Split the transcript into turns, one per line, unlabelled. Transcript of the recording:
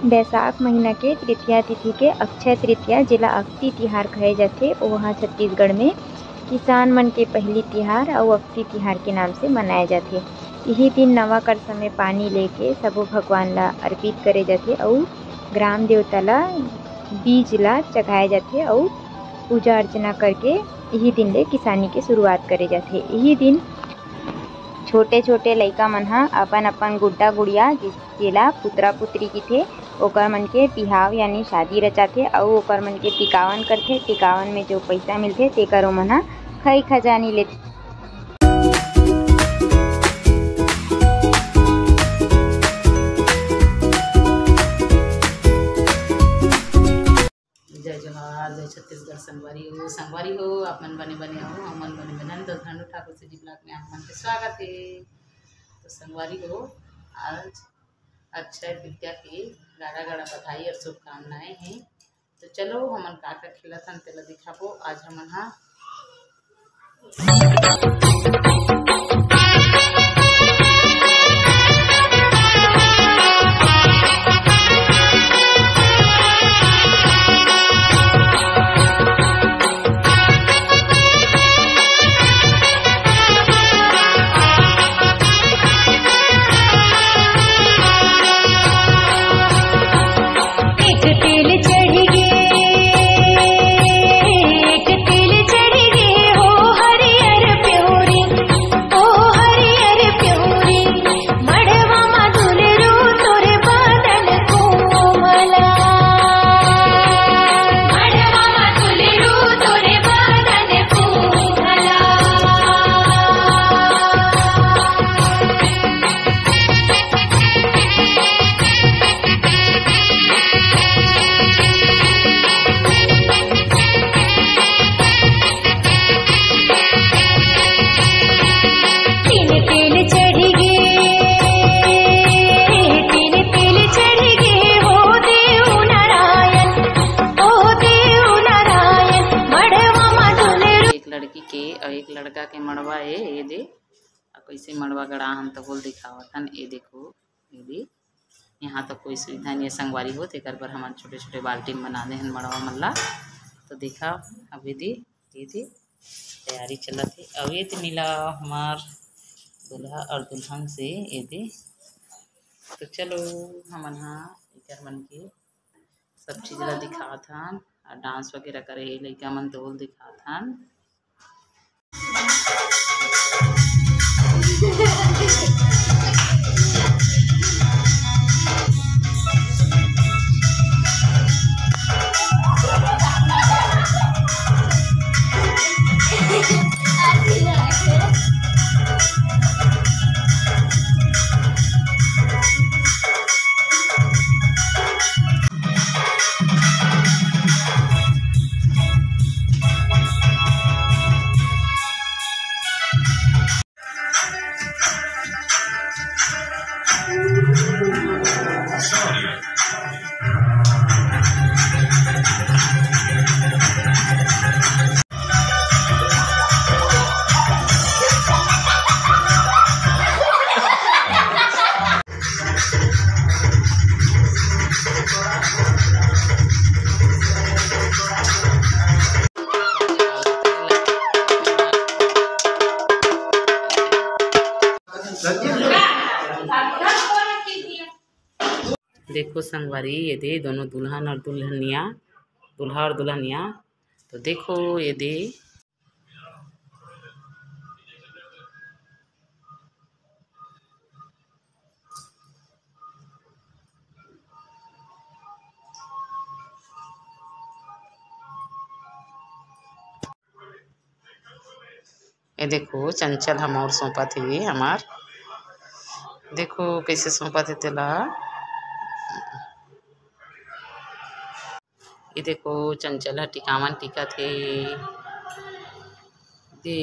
बैसाख महीना के तृतीया तिथि के अक्षय तृतीया जेला अक्ति तिहार कहे जाथे वहाँ छत्तीसगढ़ में किसान मन के पहली तिहार और अक्ति तिहार के नाम से मनाया जाथे। यही दिन नवा कर समय पानी लेके सबो भगवान ला अर्पित करे जाथे और ग्राम देवता ला बीज ला चढ़ाए जाथे और पूजा अर्चना करके यही दिन ले किसानी के शुरुआत करे जाथे। यही दिन छोटे छोटे लइका मन ह अपन अपन गुड्डा गुड़िया जेला पुत्रा पुत्री कीथे ओकर मन के बिहाव यानी शादी रचाथे और ओकर मन के टिकावन करथे। टिकावन में जो पैसा मिलथे तेकर ओमन ह खई खजानी लेथे।
जय जोहार, जय छत्तीसगढ़। संगवारी हो आप मन बने बने हो हम मन बने बने तो धनु ठाकुर से जी ब्लॉग में आप मन के स्वागत है। तो संगवारी हो आज अक्षय तृतीया की गाड़ा गाड़ा बधाई और शुभकामनाएं हैं। तो चलो हमन का खिलत हन तेला दिखाबो। आज हमन हा एक लड़का के मड़वा है। ये दे कैसे मड़वा गड़ा हम तो बोल दिखावतन। ये देखो ये यहाँ तो कोई सुविधा नहीं है संगवारी हो तेकर पर हमारे छोटे छोटे बाल्टी में बना दे हैं मड़वा मल्ला। तो देखा अब ये तैयारी चला थी। अब ये मिला हमार दूल्हा और दुल्हन से ये तो चलो हमन हाँ एक मन के सब चीज़ ला दिखावत हन और डांस वगैरह करे लइका मन तो बोल दिखावत हन। देखो संगवारी ये दे दोनों दुल्हन और दुल्हनिया दूल्हा और दुल्हनिया। तो देखो ये दे ये देखो चंचल हम और सौंपा थे हमार देखो कैसे सौंपा थे तेला। ये देखो चंचल टिकावन टिका थे दे